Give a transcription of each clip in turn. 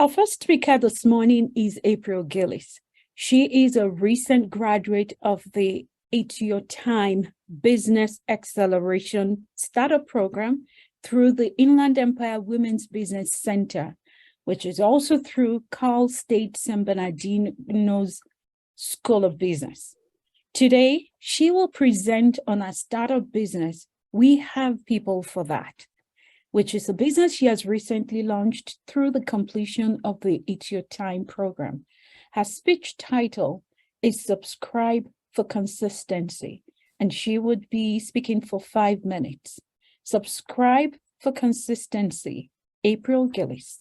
Our first speaker this morning is April Gillis. She is a recent graduate of the It's Your Time Business Acceleration Startup Program through the Inland Empire Women's Business Center, which is also through Cal State San Bernardino's School of Business. Today, she will present on her startup business, We Have People for That, which is a business she has recently launched through the completion of the It's Your Time program. Her speech title is Subscribe for Consistency, and she would be speaking for 5 minutes. Subscribe for Consistency, April Gillis.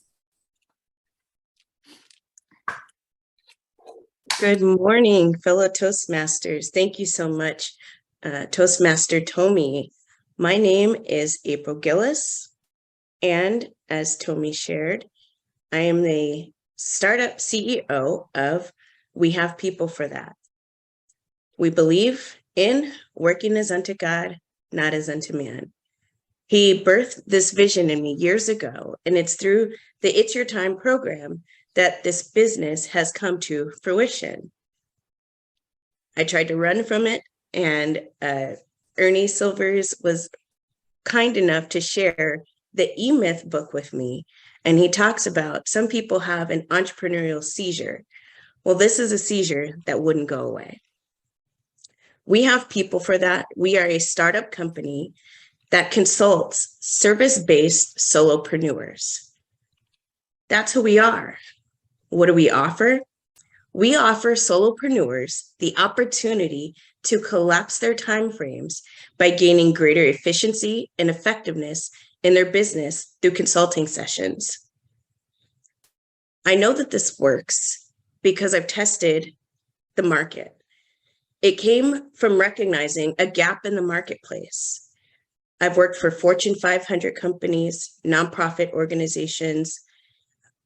Good morning, fellow Toastmasters. Thank you so much, Toastmaster Tomi. My name is April Gillis, and as Tomi shared, I am the startup CEO of We Have People for That. We believe in working as unto God, not as unto man. He birthed this vision in me years ago, and it's through the It's Your Time program that this business has come to fruition. I tried to run from it, and Ernie Silvers was kind enough to share the E-Myth book with me, and he talks about some people have an entrepreneurial seizure. Well, this is a seizure that wouldn't go away. We Have People for That. We are a startup company that consults service-based solopreneurs. That's who we are. What do we offer? We offer solopreneurs the opportunity to collapse their timeframes by gaining greater efficiency and effectiveness in their business through consulting sessions. I know that this works because I've tested the market. It came from recognizing a gap in the marketplace. I've worked for Fortune 500 companies, nonprofit organizations,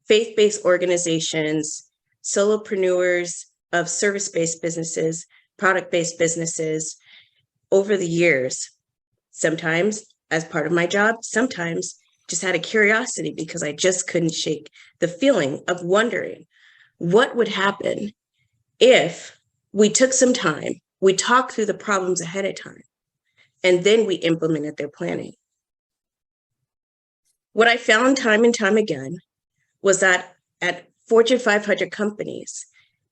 faith-based organizations, solopreneurs of service-based businesses, product-based businesses over the years, sometimes as part of my job, sometimes just out of curiosity because I just couldn't shake the feeling of wondering what would happen if we took some time, we talked through the problems ahead of time, and then we implemented their planning. What I found time and time again was that at Fortune 500 companies,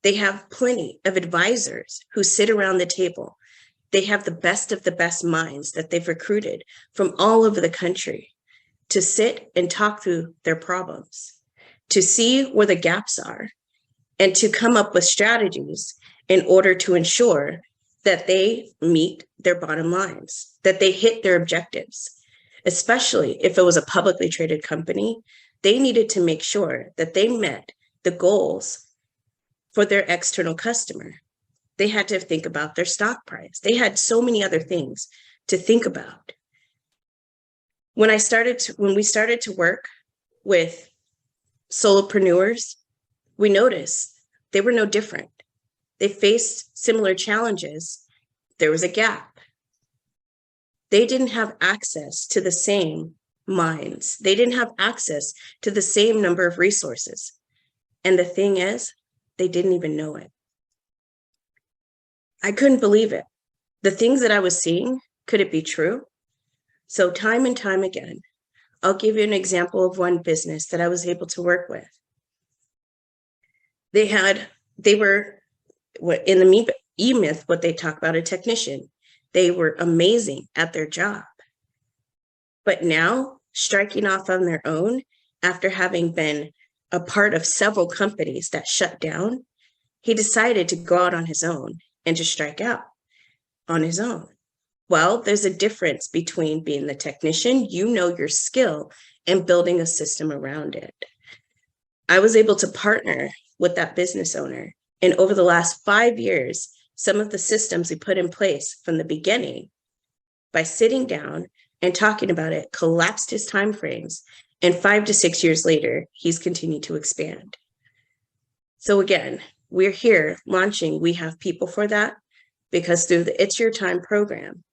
they have plenty of advisors who sit around the table. They have the best of the best minds that they've recruited from all over the country to sit and talk through their problems, to see where the gaps are, and to come up with strategies in order to ensure that they meet their bottom lines, that they hit their objectives, especially if it was a publicly traded company. They needed to make sure that they met the goals for their external customer. They had to think about their stock price. They had so many other things to think about. When we started to work with solopreneurs, we noticed they were no different. They faced similar challenges. There was a gap. They didn't have access to the same minds. They didn't have access to the same number of resources. And the thing is, they didn't even know it. I couldn't believe it. The things that I was seeing, could it be true? So time and time again, I'll give you an example of one business that I was able to work with. They were in the E-Myth, what they talk about, a technician. They were amazing at their job. But now, striking off on their own, after having been a part of several companies that shut down, he decided to go out on his own and just strike out on his own. Well, there's a difference between being the technician, you know your skill, and building a system around it. I was able to partner with that business owner. And over the last 5 years, some of the systems we put in place from the beginning, by sitting down and talking about it, collapsed his timeframes. And 5 to 6 years later, he's continued to expand. So again, we're here launching We Have People for That because through the It's Your Time program,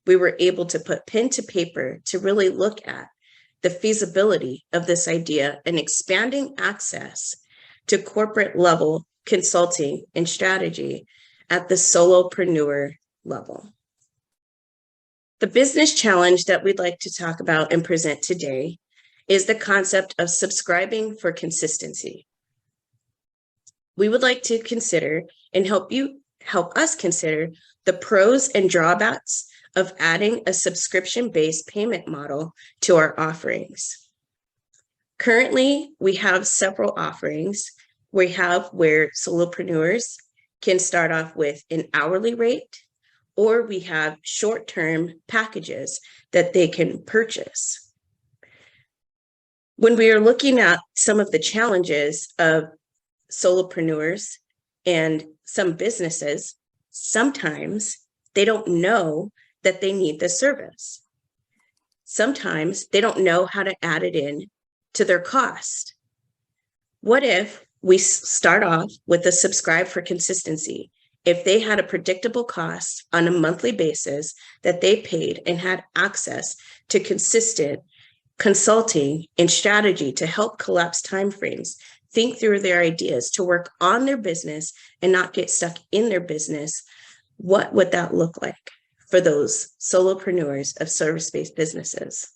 we were able to put pen to paper to really look at the feasibility of this idea and expanding access to corporate level consulting and strategy at the solopreneur level. The business challenge that we'd like to talk about and present today is the concept of subscribing for consistency. We would like to consider and help us consider the pros and drawbacks of adding a subscription-based payment model to our offerings. Currently, we have several offerings. We have where solopreneurs can start off with an hourly rate, or we have short-term packages that they can purchase. When we are looking at some of the challenges of solopreneurs and some businesses, sometimes they don't know that they need the service. Sometimes they don't know how to add it in to their cost. What if we start off with a subscribe for consistency? If they had a predictable cost on a monthly basis that they paid and had access to consistent consulting and strategy to help collapse timeframes, think through their ideas, to work on their business and not get stuck in their business, what would that look like for those solopreneurs of service-based businesses?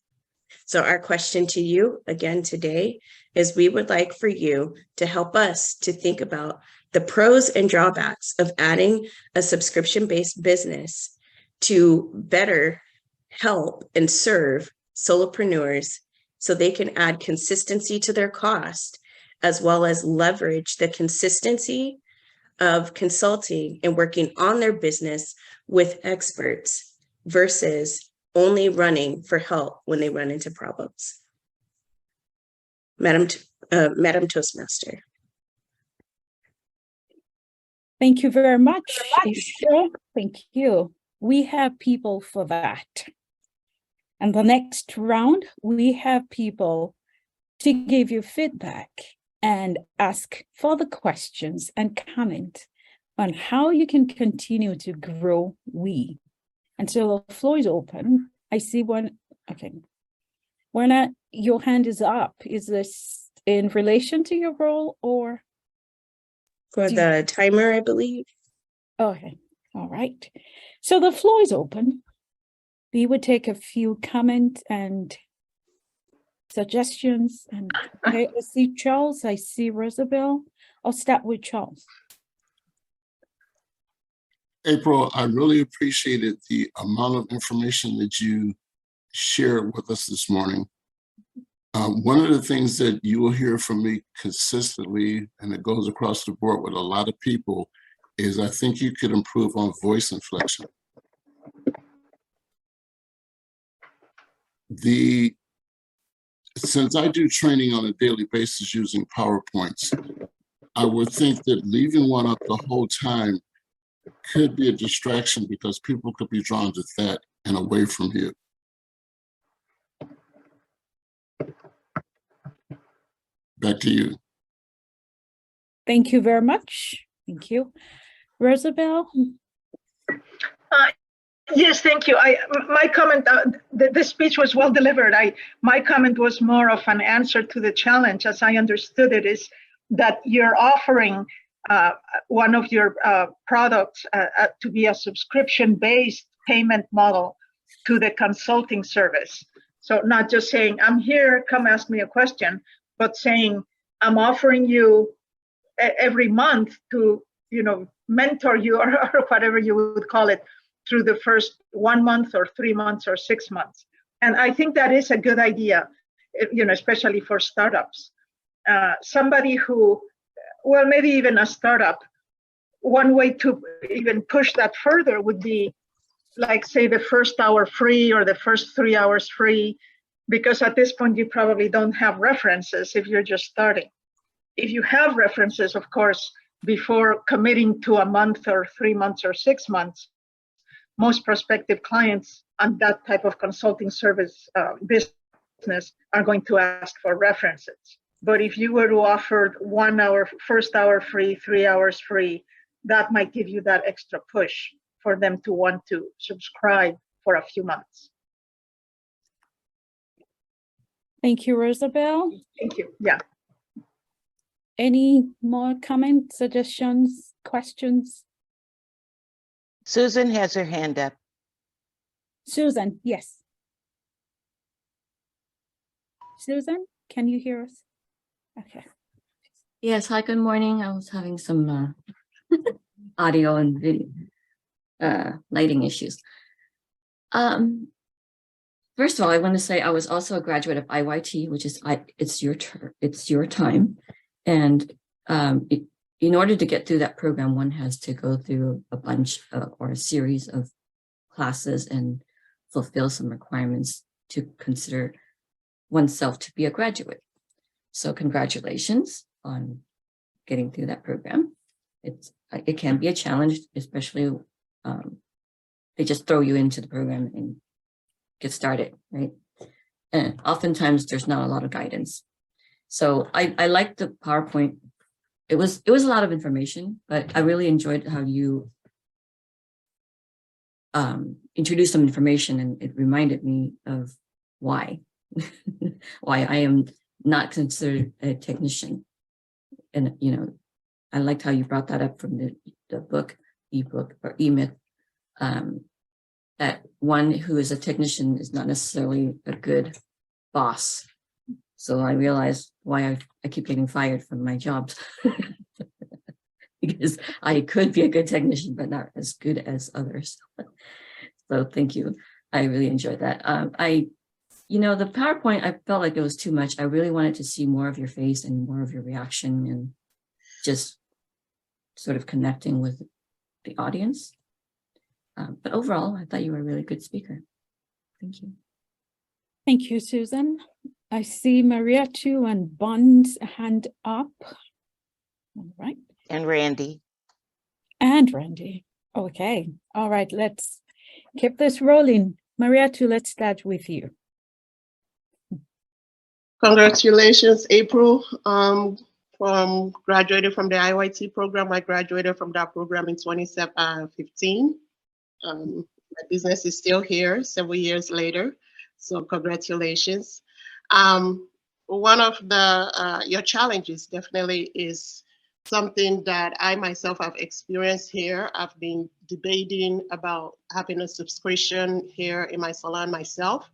So our question to you again today is, we would like for you to help us to think about the pros and drawbacks of adding a subscription-based business to better help and serve solopreneurs so they can add consistency to their cost, as well as leverage the consistency of consulting and working on their business with experts versus only running for help when they run into problems. Madam Toastmaster. Thank you very much, April. Thank you. We have people for that. And the next round, we have people to give you feedback and ask further questions and comment on how you can continue to grow We. And so the floor is open. I see one. Okay. Werner, your hand is up. Is this in relation to your role or? For the timer, I believe. Okay. All right. So the floor is open. We would take a few comments and suggestions. And okay, I see Charles. I see Rosabelle. I'll start with Charles. April, I really appreciated the amount of information that you shared with us this morning. One of the things that you will hear from me consistently, and it goes across the board with a lot of people, is I think you could improve on voice inflection. Since I do training on a daily basis using PowerPoints, I would think that leaving one up the whole time could be a distraction because people could be drawn to that and away from you. Back to you. Thank you very much. Thank you. Rosabelle? Yes, thank you. My comment, the speech was well delivered. My comment was more of an answer to the challenge, as I understood it, is that you're offering one of your products to be a subscription-based payment model to the consulting service. So not just saying, I'm here, come ask me a question, but saying, I'm offering you every month to, mentor you or whatever you would call it through the first 1 month or 3 months or 6 months. And I think that is a good idea, especially for startups. Somebody who, well, maybe even a startup, one way to even push that further would be like, say, the first hour free or the first 3 hours free, because at this point you probably don't have references if you're just starting. If you have references, of course, before committing to a month or 3 months or 6 months, most prospective clients on that type of consulting service business are going to ask for references. But if you were to offer 1 hour, first hour free, 3 hours free, that might give you that extra push for them to want to subscribe for a few months. Thank you, Rosabelle. Thank you. Yeah. Any more comments, suggestions, questions? Susan has her hand up. Susan, yes. Susan, can you hear us? Okay. Yes, hi, good morning. I was having some audio and video lighting issues. First of all, I want to say I was also a graduate of IYT, which is it's your time. And in order to get through that program, one has to go through a bunch or a series of classes and fulfill some requirements to consider oneself to be a graduate. So congratulations on getting through that program. It can be a challenge, especially they just throw you into the program and get started, right? And oftentimes there's not a lot of guidance. So I liked the PowerPoint. It was a lot of information, but I really enjoyed how you introduced some information, and it reminded me of why I am not considered a technician. And I liked how you brought that up from the book, ebook or e-myth, that one who is a technician is not necessarily a good boss. So I realized why I keep getting fired from my jobs because I could be a good technician, but not as good as others. So thank you. I really enjoyed that. The PowerPoint, I felt like it was too much. I really wanted to see more of your face and more of your reaction and just sort of connecting with the audience. But overall, I thought you were a really good speaker. Thank you. Thank you, Susan. I see Maria too and Bond's hand up. All right. And Randy. And Randy. Okay. All right. Let's keep this rolling. Maria too, let's start with you. Congratulations, April. From graduated from the IYT program. I graduated from that program in 2015. My business is still here several years later. So congratulations. One of your challenges definitely is something that I myself have experienced here. I've been debating about having a subscription here in my salon myself.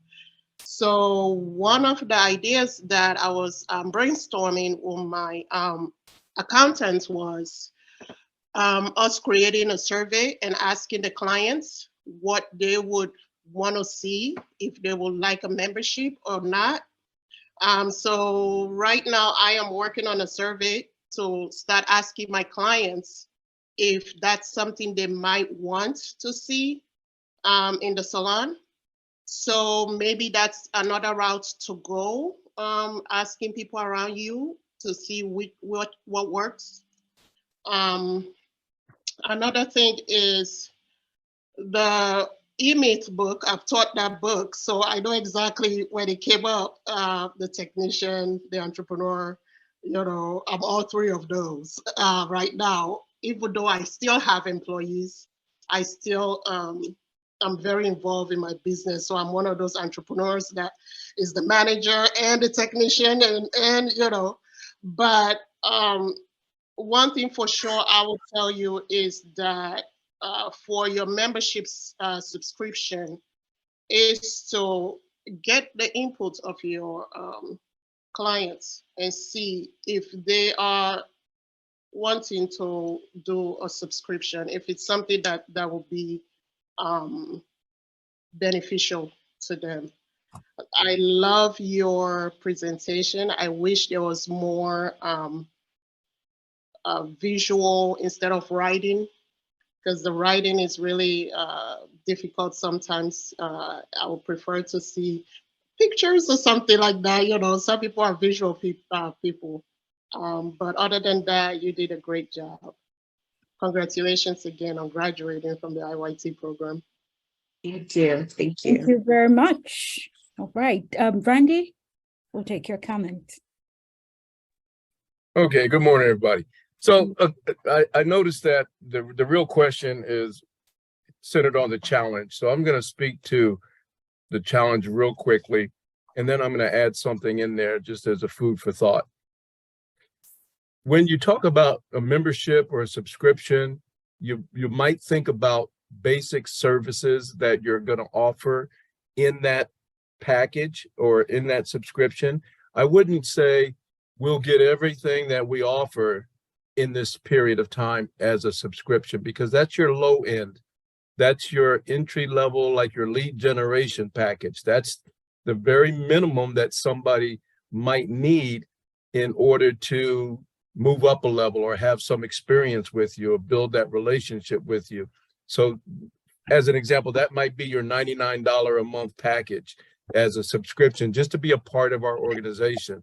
So one of the ideas that I was brainstorming with my accountants was us creating a survey and asking the clients what they would want to see, if they would like a membership or not. So right now I am working on a survey to start asking my clients if that's something they might want to see in the salon. So maybe that's another route to go, asking people around you to see what works. Another thing is the e-myth book. I've taught that book, so I know exactly when it came up, the technician, the entrepreneur, I'm all three of those right now. Even though I still have employees, I still, I'm very involved in my business. So I'm one of those entrepreneurs that is the manager and the technician but one thing for sure I will tell you is that for your memberships subscription is to get the input of your clients and see if they are wanting to do a subscription, if it's something that will be beneficial to them. I love your presentation. I wish there was more visual instead of writing, because the writing is really difficult sometimes. I would prefer to see pictures or something like that. Some people are visual people. But other than that, you did a great job. Congratulations again on graduating from the IYT program. Thank you. Thank you. Thank you very much. All right. Randy, we'll take your comment. Okay, good morning, everybody. So I noticed that the real question is centered on the challenge. So I'm going to speak to the challenge real quickly. and then I'm going to add something in there just as a food for thought. When you talk about a membership or a subscription, you might think about basic services that you're going to offer in that package or in that subscription. I wouldn't say we'll get everything that we offer in this period of time as a subscription, because that's your low end. That's your entry level, like your lead generation package. That's the very minimum that somebody might need in order to move up a level or have some experience with you or build that relationship with you. So as an example, that might be your $99 a month package as a subscription, just to be a part of our organization.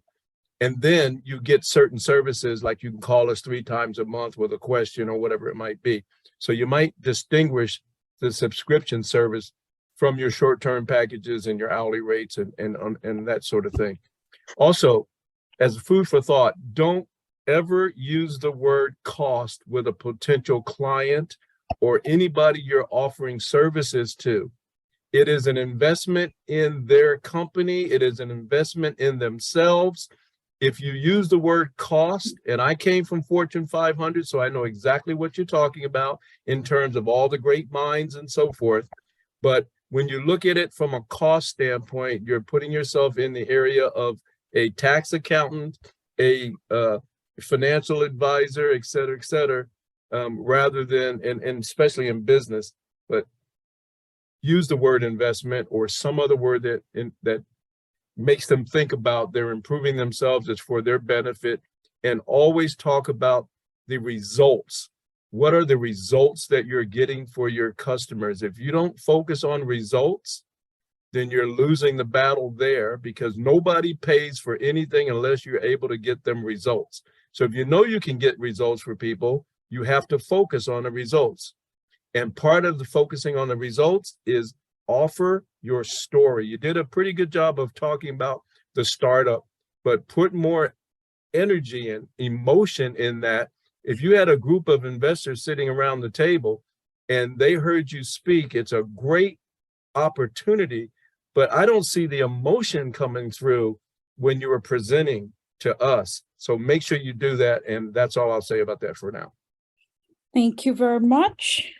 And then you get certain services, like you can call us 3 times a month with a question or whatever it might be. So you might distinguish the subscription service from your short-term packages and your hourly rates and that sort of thing. Also, as food for thought, don't ever use the word cost with a potential client or anybody you're offering services to. It is an investment in their company. It is an investment in themselves. If you use the word cost, and I came from Fortune 500, so I know exactly what you're talking about in terms of all the great minds and so forth. But when you look at it from a cost standpoint, you're putting yourself in the area of a tax accountant, a financial advisor, et cetera, rather than, and especially in business, but use the word investment or some other word that makes them think about they're improving themselves, it's for their benefit, and always talk about the results. What are the results that you're getting for your customers? If you don't focus on results, then you're losing the battle there, because nobody pays for anything unless you're able to get them results. So if you know you can get results for people, you have to focus on the results. And part of the focusing on the results is offer your story. You did a pretty good job of talking about the startup, but put more energy and emotion in that. If you had a group of investors sitting around the table and they heard you speak, it's a great opportunity, but I don't see the emotion coming through when you were presenting to us. So make sure you do that. And that's all I'll say about that for now. Thank you very much.